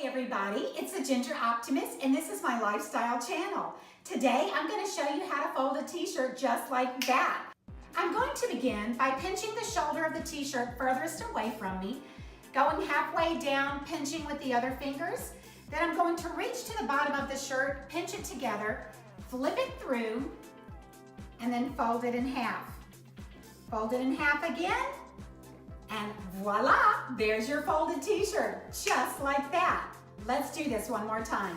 everybody, it's the Ginger Optimist and this is my lifestyle channel. Today I'm going to show you how to fold a t-shirt just like that. I'm going to begin by pinching the shoulder of the t-shirt furthest away from me, going halfway down, pinching with the other fingers. Then I'm going to reach to the bottom of the shirt, pinch it together, flip it through, and then fold it in half. Fold it in half again, and voila, there's your folded t-shirt, just like that. Let's do this one more time.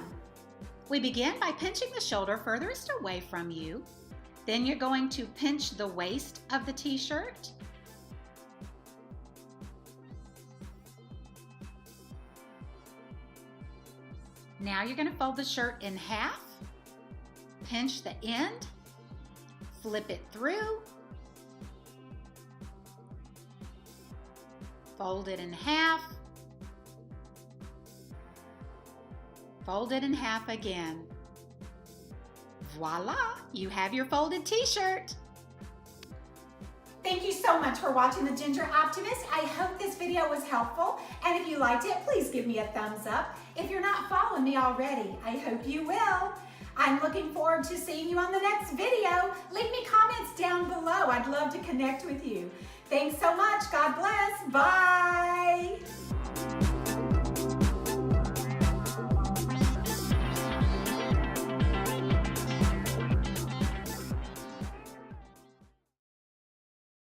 We begin by pinching the shoulder furthest away from you. Then you're going to pinch the waist of the t-shirt. Now you're going to fold the shirt in half, pinch the end, flip it through, fold it in half, fold it in half again. Voila, you have your folded t-shirt. Thank you so much for watching the Ginger Optimist. I hope this video was helpful, and if you liked it, please give me a thumbs up. If you're not following me already, I hope you will. I'm looking forward to seeing you on the next video. Leave me comments down below. I'd love to connect with you. Thanks so much. God bless. Bye.